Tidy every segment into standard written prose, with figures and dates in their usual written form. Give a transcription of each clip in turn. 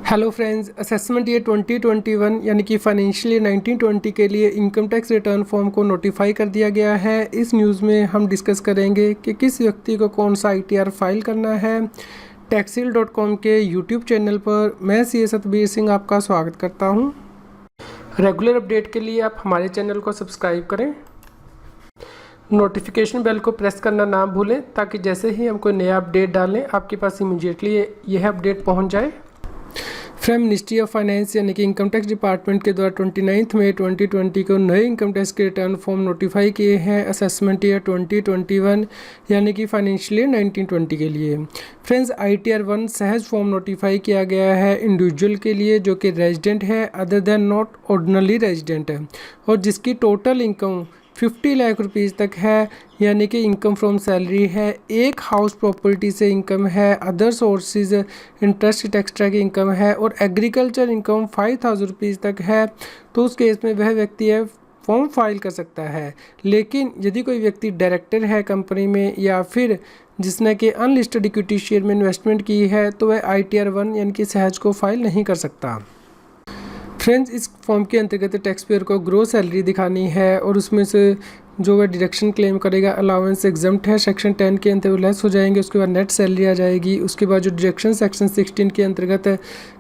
Hello friends, assessment year 2021 यानी कि financial year 1920 के लिए इनकम टैक्स रिटर्न फॉर्म को नोटिफाई कर दिया गया है। इस न्यूज़ में हम डिस्कस करेंगे कि किस व्यक्ति को कौन सा आईटीआर फाइल करना है। taxil.com के यूट्यूब चैनल पर मैं सी सतबीर सिंह आपका स्वागत करता हूं। रेगुलर अपडेट के लिए आप हमारे चैनल को सब्सक्राइब करें, नोटिफिकेशन बेल को प्रेस करना ना भूलें ताकि जैसे ही हम कोई नया अपडेट डालें आपके पास इमीडिएटली यह अपडेट पहुंच जाए। फ्रॉम मिनिस्ट्री ऑफ फाइनेंस यानी कि इनकम टैक्स डिपार्टमेंट के द्वारा 29 मई 2020 को नए इनकम टैक्स के रिटर्न फॉर्म नोटिफाई किए हैं असेसमेंट ईयर 2021 यानी कि फाइनेंशियल ईयर 1920 के लिए। फ्रेंड्स, ITR 1 सहज फॉर्म नोटिफाई किया गया है इंडिविजुअल के लिए जो कि रेजिडेंट है other than not ordinary resident है और जिसकी टोटल इनकम 50 लाख रुपीज़ तक है, यानी कि इनकम फ्रॉम सैलरी है, एक हाउस प्रॉपर्टी से इनकम है, अदर सोर्सेज इंटरेस्ट एक्स्ट्रा की इनकम है और एग्रीकल्चर इनकम 5000 रुपीज़ तक है, तो उस केस में वह व्यक्ति है फॉर्म फाइल कर सकता है। लेकिन यदि कोई व्यक्ति डायरेक्टर है कंपनी में या फिर जिसने कि अनलिस्टेड इक्विटी शेयर में इन्वेस्टमेंट की है तो वह ITR 1 यानी कि सहज को फाइल नहीं कर सकता। फ्रेंड्स, इस फॉर्म के अंतर्गत टैक्स पेयर को ग्रोस सैलरी दिखानी है और उसमें से जो वह डिडक्शन क्लेम करेगा अलाउंस एग्जम्प्ट है सेक्शन 10 के अंतर्गत लेस हो जाएंगे। उसके बाद नेट सैलरी आ जाएगी। उसके बाद जो डिडक्शन सेक्शन 16 के अंतर्गत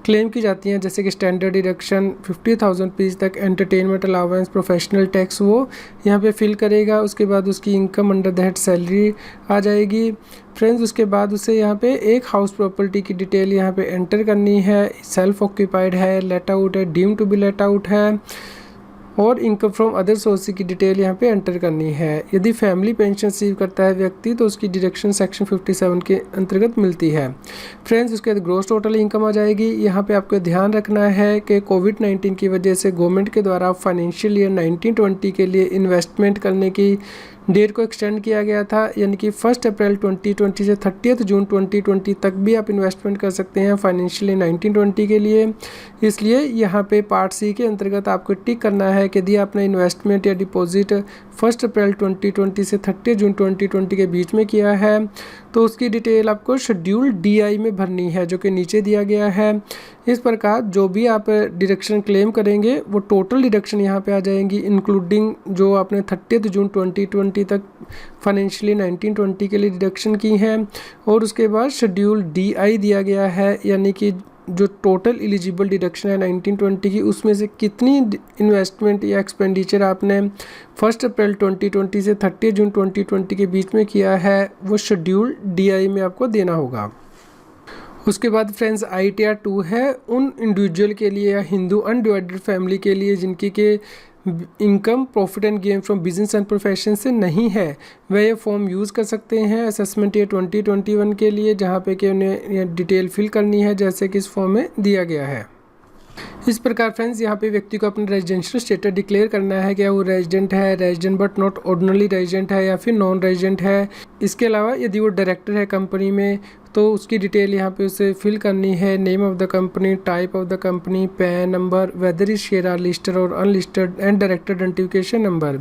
क्लेम की जाती हैं जैसे कि स्टैंडर्ड डिडक्शन 50,000 रुपीज़ तक, एंटरटेनमेंट अलाउंस, प्रोफेशनल टैक्स, वो यहाँ पे फिल करेगा। उसके बाद उसकी इनकम अंडर दैट सैलरी आ जाएगी। फ्रेंड्स, उसके बाद उसे यहाँ पे एक हाउस प्रॉपर्टी की डिटेल यहाँ पे एंटर करनी है, सेल्फ ऑक्यूपाइड है, लेट आउट है, deemed to be let out है और इनकम फ्रॉम अदर सोर्स की डिटेल यहाँ पे एंटर करनी है। यदि फैमिली पेंशन रिसीव करता है व्यक्ति तो उसकी डिडक्शन सेक्शन 57 के अंतर्गत मिलती है। फ्रेंड्स, उसके बाद ग्रॉस टोटल इनकम आ जाएगी। यहाँ पे आपको ध्यान रखना है कि कोविड-19 की वजह से गवर्नमेंट के द्वारा फाइनेंशियल ईयर 1920 के लिए इन्वेस्टमेंट करने की डेट को एक्सटेंड किया गया था, यानी कि 1 अप्रैल 2020 से 30 जून 2020 तक भी आप इन्वेस्टमेंट कर सकते हैं फाइनेंशियल ईयर 1920 के लिए। इसलिए यहाँ पे पार्ट सी के अंतर्गत आपको टिक करना है कि यदि आपने इन्वेस्टमेंट या डिपॉजिट 1 अप्रैल 2020 से 30 जून 2020 के बीच में किया है तो उसकी डिटेल आपको शेड्यूल DI में भरनी है जो कि नीचे दिया गया है। इस प्रकार जो भी आप डिडक्शन क्लेम करेंगे वो टोटल डिडक्शन यहाँ पे आ जाएंगी इंक्लूडिंग जो आपने 30 जून 2020 तक फाइनेंशियली 1920 के लिए डिडक्शन की हैं और उसके बाद शेड्यूल DI दिया गया है, यानी कि जो टोटल एलिजिबल डिडक्शन है 1920 की उसमें से कितनी इन्वेस्टमेंट या एक्सपेंडिचर आपने 1 अप्रैल 2020 से 30 जून 2020 के बीच में किया है वो शेड्यूल DI में आपको देना होगा। उसके बाद फ्रेंड्स, ITR 2 है उन इंडिविजुअल के लिए या हिंदू अनडिवाइडेड फैमिली के लिए जिनकी के income profit and gain from business and profession से नहीं है, वह ये फॉर्म यूज़ कर सकते हैं असेसमेंट ईयर 2021 के लिए, जहाँ पे कि उन्हें डिटेल फिल करनी है जैसे कि इस फॉर्म में दिया गया है। इस प्रकार फ्रेंड्स, यहाँ पे व्यक्ति को अपना रेजिडेंशियल स्टेटस डिक्लेयर करना है कि वो रेजिडेंट है, resident but not ordinary resident है या फिर नॉन रेजिडेंट है। इसके अलावा यदि वो डायरेक्टर है कंपनी में तो उसकी डिटेल यहाँ पे उसे फिल करनी है, name of the company, type of the company, PAN number, whether is share are listed और unlisted and director identification number.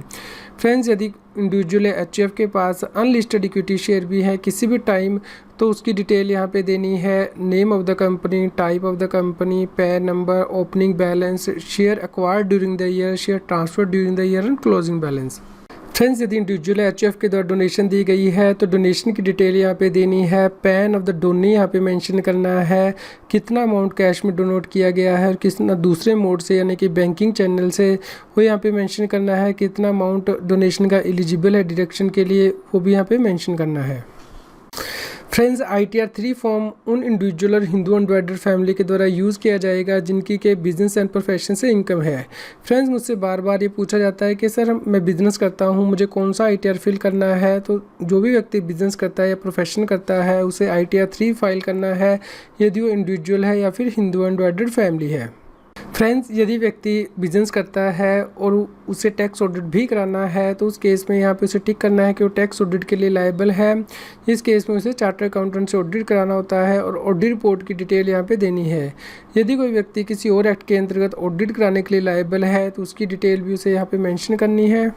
Friends, यदि इंडिविजुअल HUF के पास अनलिस्टेड इक्विटी शेयर भी है किसी भी टाइम तो उसकी डिटेल यहाँ पे देनी है, name of the company, type of the company, PAN number, opening balance, share acquired during the year, share transfer during the year and closing balance. Friends, यदि इंडिविजुअल HUF के द्वारा डोनेशन दी गई है तो डोनेशन की डिटेल यहाँ पे देनी है, पैन ऑफ द डोनी यहाँ पे मेंशन करना है, कितना अमाउंट कैश में डोनेट किया गया है और कितना दूसरे मोड से यानी कि बैंकिंग चैनल से वो यहाँ पे मेंशन करना है, कितना अमाउंट डोनेशन का एलिजिबल है डिडक्शन के लिए वो भी यहाँ पे मेंशन करना है। फ्रेंड्स, ITR 3 फॉर्म उन इंडिविजुअल और हिंदू अनडिवाइडेड फैमिली के द्वारा यूज़ किया जाएगा जिनकी के बिजनेस एंड प्रोफेशन से इनकम है। फ्रेंड्स, मुझसे बार बार ये पूछा जाता है कि सर मैं बिज़नेस करता हूँ, मुझे कौन सा ITR फिल करना है। तो जो भी व्यक्ति बिज़नेस करता है या प्रोफेशन करता है उसे ITR 3 फाइल करना है यदि वो इंडिविजुअल है या फिर हिंदू अनडिवाइडेड फैमिली है। फ्रेंड्स, यदि व्यक्ति बिजनेस करता है और उसे टैक्स ऑडिट भी कराना है तो उस केस में यहाँ पे उसे टिक करना है कि वो टैक्स ऑडिट के लिए लायबल है। इस केस में उसे चार्टर्ड अकाउंटेंट से ऑडिट कराना होता है और ऑडिट रिपोर्ट की डिटेल यहाँ पे देनी है। यदि कोई व्यक्ति किसी और एक्ट के अंतर्गत ऑडिट कराने के लिए लायबल है तो उसकी डिटेल भी उसे यहाँ पे मेंशन करनी है।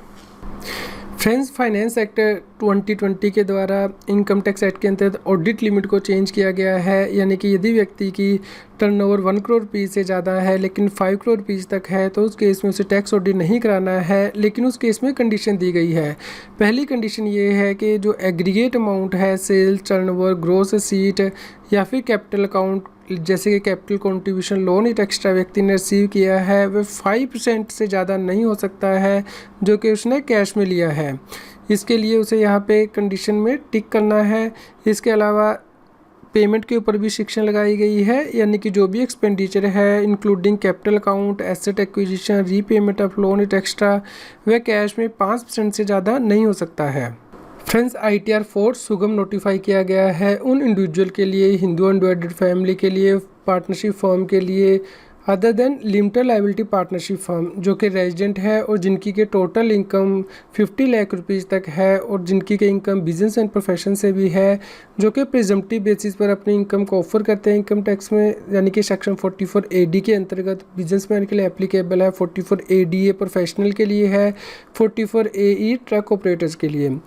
फ्रेंड्स, फाइनेंस एक्ट 2020 के द्वारा इनकम टैक्स एक्ट के अंतर्गत ऑडिट लिमिट को चेंज किया गया है, यानी कि यदि व्यक्ति की टर्नओवर 1 करोड़ रुपीज़ से ज़्यादा है लेकिन 5 करोड़ रुपीज़ तक है तो उस केस में उसे टैक्स ऑडिट नहीं कराना है। लेकिन उस केस में कंडीशन दी गई है। पहली कंडीशन ये है कि जो एग्रीगेट अमाउंट है, सेल्स, टर्नओवर, ग्रॉस रिसीट या फिर कैपिटल अकाउंट जैसे कि कैपिटल कंट्रीब्यूशन लोन एक एक्स्ट्रा व्यक्ति ने रिसीव किया है, वह 5% से ज़्यादा नहीं हो सकता है जो कि उसने कैश में लिया है। इसके लिए उसे यहाँ पे कंडीशन में टिक करना है। इसके अलावा पेमेंट के ऊपर भी शिक्षण लगाई गई है, यानी कि जो भी एक्सपेंडिचर है including capital account, asset acquisition, repayment of loan it extra, वह कैश में 5% से ज़्यादा नहीं हो सकता है। फ्रेंड्स, ITR 4 सुगम नोटिफाई किया गया है उन इंडिविजुअल के लिए, हिंदू अनडिवाइडेड फैमिली के लिए, पार्टनरशिप फर्म के लिए other than limited liability partnership firm जो कि रेजिडेंट है और जिनकी के टोटल इनकम 50 लाख रुपीज़ तक है और जिनकी के इनकम बिजनेस एंड प्रोफेशन से भी है, जो कि प्रिजम्पटिव बेसिस पर अपनी इनकम को ऑफर करते हैं इनकम टैक्स में, यानी कि सेक्शन 44 AD के अंतर्गत बिजनेसमैन के लिए एप्लीकेबल है, 44 ADA प्रोफेशनल के लिए है, 44 AE ट्रक ऑपरेटर्स के लिए।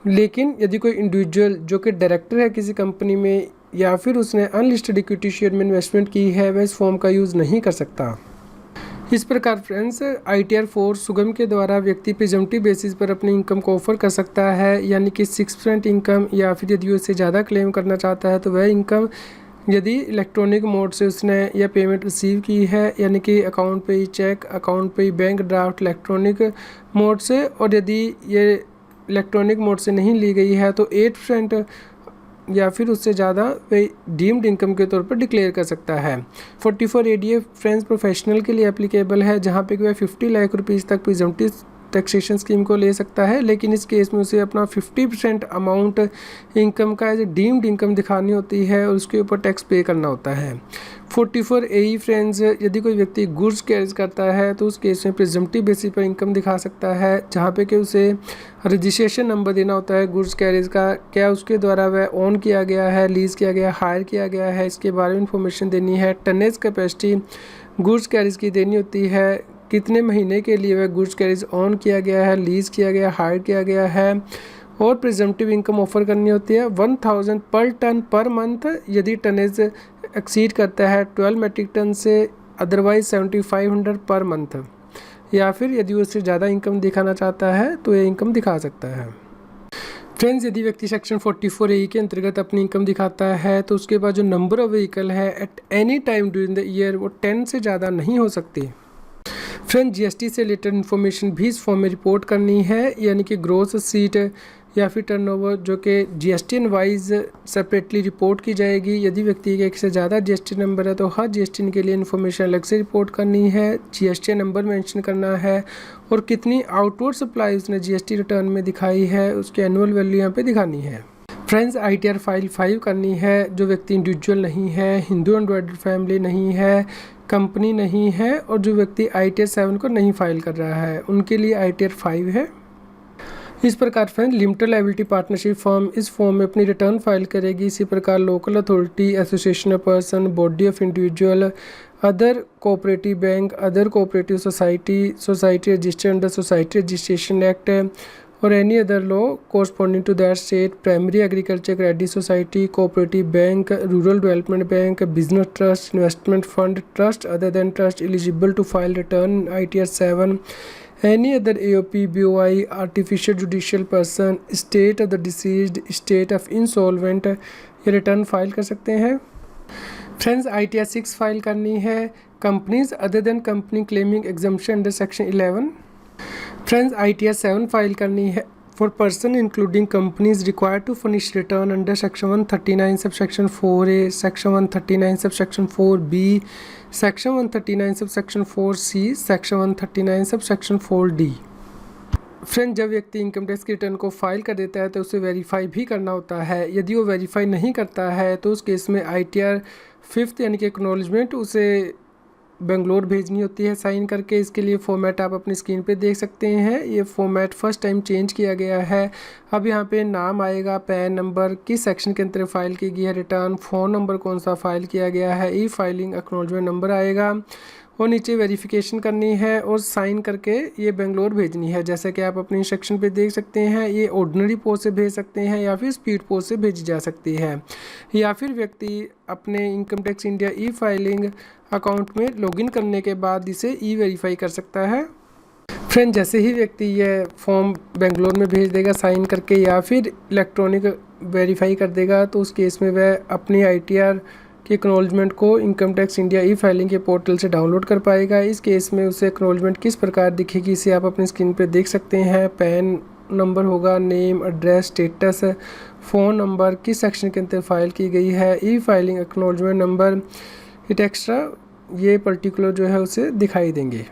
लेकिन यदि कोई इंडिविजुअल जो कि डायरेक्टर है किसी कंपनी में या फिर उसने अनलिस्टेड इक्विटी शेयर में इन्वेस्टमेंट की है, वह इस फॉर्म का यूज़ नहीं कर सकता। इस प्रकार फ्रेंड्स, ITR 4 सुगम के द्वारा व्यक्ति प्रिजम्पटिव बेसिस पर अपनी इनकम को ऑफर कर सकता है, यानी कि 6% इनकम, या फिर यदि उससे ज़्यादा क्लेम करना चाहता है तो वह इनकम यदि इलेक्ट्रॉनिक मोड से उसने यह पेमेंट रिसीव की है, यानी कि अकाउंट पे ही चेक, अकाउंट पे ही बैंक ड्राफ्ट इलेक्ट्रॉनिक मोड से, और यदि ये इलेक्ट्रॉनिक मोड से नहीं ली गई है तो 8% या फिर उससे ज़्यादा वे डीम्ड इनकम के तौर पर डिक्लेयर कर सकता है। 44 ADA फ्रेंड्स प्रोफेशनल के लिए एप्लीकेबल है, जहाँ पे वह 50 लाख रुपीज़ तक प्रिजम्पटिव टैक्सेशन स्कीम को ले सकता है, लेकिन इस केस में उसे अपना 50% अमाउंट इनकम का एज डीम्ड इनकम दिखानी होती है और उसके ऊपर टैक्स पे करना होता है। 44 AE फ्रेंड्स, यदि कोई व्यक्ति गुड्स कैरीज करता है तो उस केस में प्रिजम्पटिव बेसिस पर इनकम दिखा सकता है, जहाँ पे कि उसे रजिस्ट्रेशन नंबर देना होता है गुड्स कैरीज का, क्या उसके द्वारा वह ओन किया गया है, लीज किया गया, हायर किया गया है, इसके बारे में इंफॉर्मेशन देनी है। टनेज कैपेसिटी गुड्स कैरीज की देनी होती है, कितने महीने के लिए वह गुड्स कैरीज ऑन किया गया है, लीज किया गया, हायर किया गया है, और प्रिजम्पटिव इनकम ऑफर करनी होती है 1000 पर टन पर मंथ यदि टनेज एक्सीड करता है 12 मेट्रिक टन से, अदरवाइज 7500 पर मंथ, या फिर यदि उससे ज़्यादा इनकम दिखाना चाहता है तो ये इनकम दिखा सकता है। फ्रेंड्स, यदि व्यक्ति सेक्शन 44 AE के अंतर्गत अपनी इनकम दिखाता है तो उसके बाद जो नंबर ऑफ व्हीकल है at any time during the year वो 10 से ज़्यादा नहीं हो सकती। फ्रेंड, GST से रिलेटेड इन्फॉर्मेशन भी इस फॉर्म में रिपोर्ट करनी है, यानी कि ग्रॉस रिसीट या फिर टर्नओवर जो कि GST वाइज सेपरेटली रिपोर्ट की जाएगी। यदि व्यक्ति के एक से ज़्यादा GST नंबर है तो हर GST के लिए इन्फॉर्मेशन अलग से रिपोर्ट करनी है, GST नंबर मेंशन करना है और कितनी आउटवर्ड सप्लाई उसने GST रिटर्न में दिखाई है उसकी एनुअल वैल्यू यहाँ पे दिखानी है। फ्रेंड्स, ITR फाइल 5 करनी है। जो व्यक्ति इंडिविजुअल नहीं है, हिंदू अनडिवाइडेड फैमिली नहीं है, कंपनी नहीं है और जो व्यक्ति ITR 7 को नहीं फाइल कर रहा है, उनके लिए ITR 5 है। इस प्रकार friend, limited liability partnership firm इस फॉर्म में अपनी रिटर्न फाइल करेगी। इसी प्रकार local authority, association of person, body of individual, other cooperative bank, other cooperative society, society registered under society registration act और any other law corresponding to that state, primary agriculture credit society, cooperative bank, rural development bank, business trust, investment fund, trust other than trust eligible to file return ITR 7, any other AOP, BOI, artificial judicial person, state of the deceased, state of insolvent, ये return file कर सकते हैं। Friends, ITR 6 file करनी है। Companies other than company claiming exemption under section 11। Friends, ITR 7 file करनी है for person including companies required to furnish return under section 139 sub section 4A, section 139 sub section 4B, section 139 sub section 4C, section 139 sub section 4D। Friend, जब व्यक्ति income tax की return को file कर देता है तो उसे वेरीफाई भी करना होता है। यदि वो वेरीफाई नहीं करता है तो उस केस में ITR 5 यानी कि एक्नॉलेजमेंट उसे बेंगलोर भेजनी होती है साइन करके। इसके लिए फॉर्मेट आप अपनी स्क्रीन पे देख सकते हैं। ये फॉर्मेट फर्स्ट टाइम चेंज किया गया है। अब यहाँ पे नाम आएगा, पैन नंबर, किस सेक्शन के अंतर्गत फाइल की गई है रिटर्न, फ़ोन नंबर कौन सा फाइल किया गया है, ई फाइलिंग एक्नॉलेजमेंट नंबर आएगा और नीचे वेरिफिकेशन करनी है और साइन करके ये बेंगलोर भेजनी है। जैसा कि आप अपने इंस्ट्रक्शन पे देख सकते हैं, ये ऑर्डिनरी पोस्ट से भेज सकते हैं या फिर स्पीड पोस्ट से भेजी जा सकती है, या फिर व्यक्ति अपने इनकम टैक्स इंडिया ई फाइलिंग अकाउंट में लॉगिन करने के बाद इसे ई वेरीफाई कर सकता है। फ्रेंड, जैसे ही व्यक्ति ये फॉर्म बेंगलोर में भेज देगा साइन करके या फिर इलेक्ट्रॉनिक वेरीफाई कर देगा, तो उस केस में वह अपनी ITR के एक्नॉलेजमेंट को इनकम टैक्स इंडिया ई फाइलिंग के पोर्टल से डाउनलोड कर पाएगा। इस केस में उसे एक्नॉलेजमेंट किस प्रकार दिखेगी इसे आप अपनी स्क्रीन पर देख सकते हैं। पैन नंबर होगा, name, address, status, phone number, किस सेक्शन के अंदर फाइल की गई है, ई filing acknowledgement number, it extra, ये पर्टिकुलर जो है उसे दिखाई देंगे।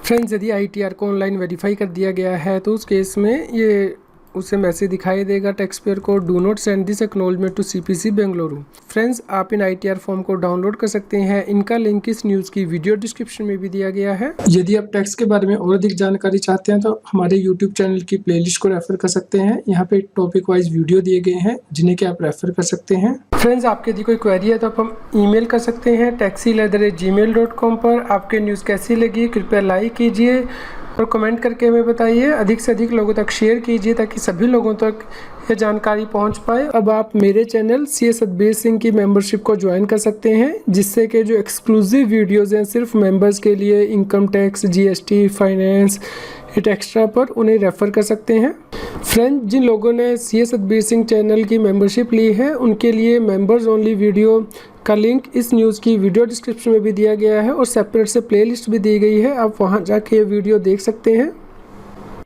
फ्रेंड्स, यदि ITR को ऑनलाइन वेरीफाई कर दिया गया है तो उस केस में ये उसे मैसेज दिखाई देगा टैक्स पेयर को, do not send this acknowledgement to CPC Bengaluru. Friends, आप इन ITR फॉर्म को डाउनलोड कर सकते हैं। इनका लिंक इस न्यूज़ की वीडियो डिस्क्रिप्शन में भी दिया गया है। यदि आप टैक्स के बारे में और अधिक जानकारी चाहते हैं तो हमारे यूट्यूब चैनल की प्लेलिस्ट को रेफर कर सकते हैं। यहाँ पे टॉपिक वाइज वीडियो दिए गए हैं जिन्हें कि आप रेफर कर सकते हैं। फ्रेंड्स, आपके यदि कोई क्वेरी है तो आप हम ईमेल कर सकते हैं taxil@gmail.com पर। आपके न्यूज़ कैसी लगी कृपया लाइक कीजिए और कमेंट करके हमें बताइए। अधिक से अधिक लोगों तक शेयर कीजिए ताकि सभी लोगों तक ये जानकारी पहुंच पाए। अब आप मेरे चैनल CS सतबीर सिंह की मेंबरशिप को ज्वाइन कर सकते हैं, जिससे कि जो एक्सक्लूसिव वीडियोज़ हैं सिर्फ मेंबर्स के लिए, income tax, GST, finance, it extra पर, उन्हें रेफ़र कर सकते हैं। फ्रेंड, जिन लोगों ने CS सतबीर सिंह चैनल की मेंबरशिप ली है उनके लिए मेंबर्स ओनली वीडियो का लिंक इस न्यूज़ की वीडियो डिस्क्रिप्शन में भी दिया गया है और सेपरेट से प्लेलिस्ट भी दी गई है। आप वहां जाके ये वीडियो देख सकते हैं।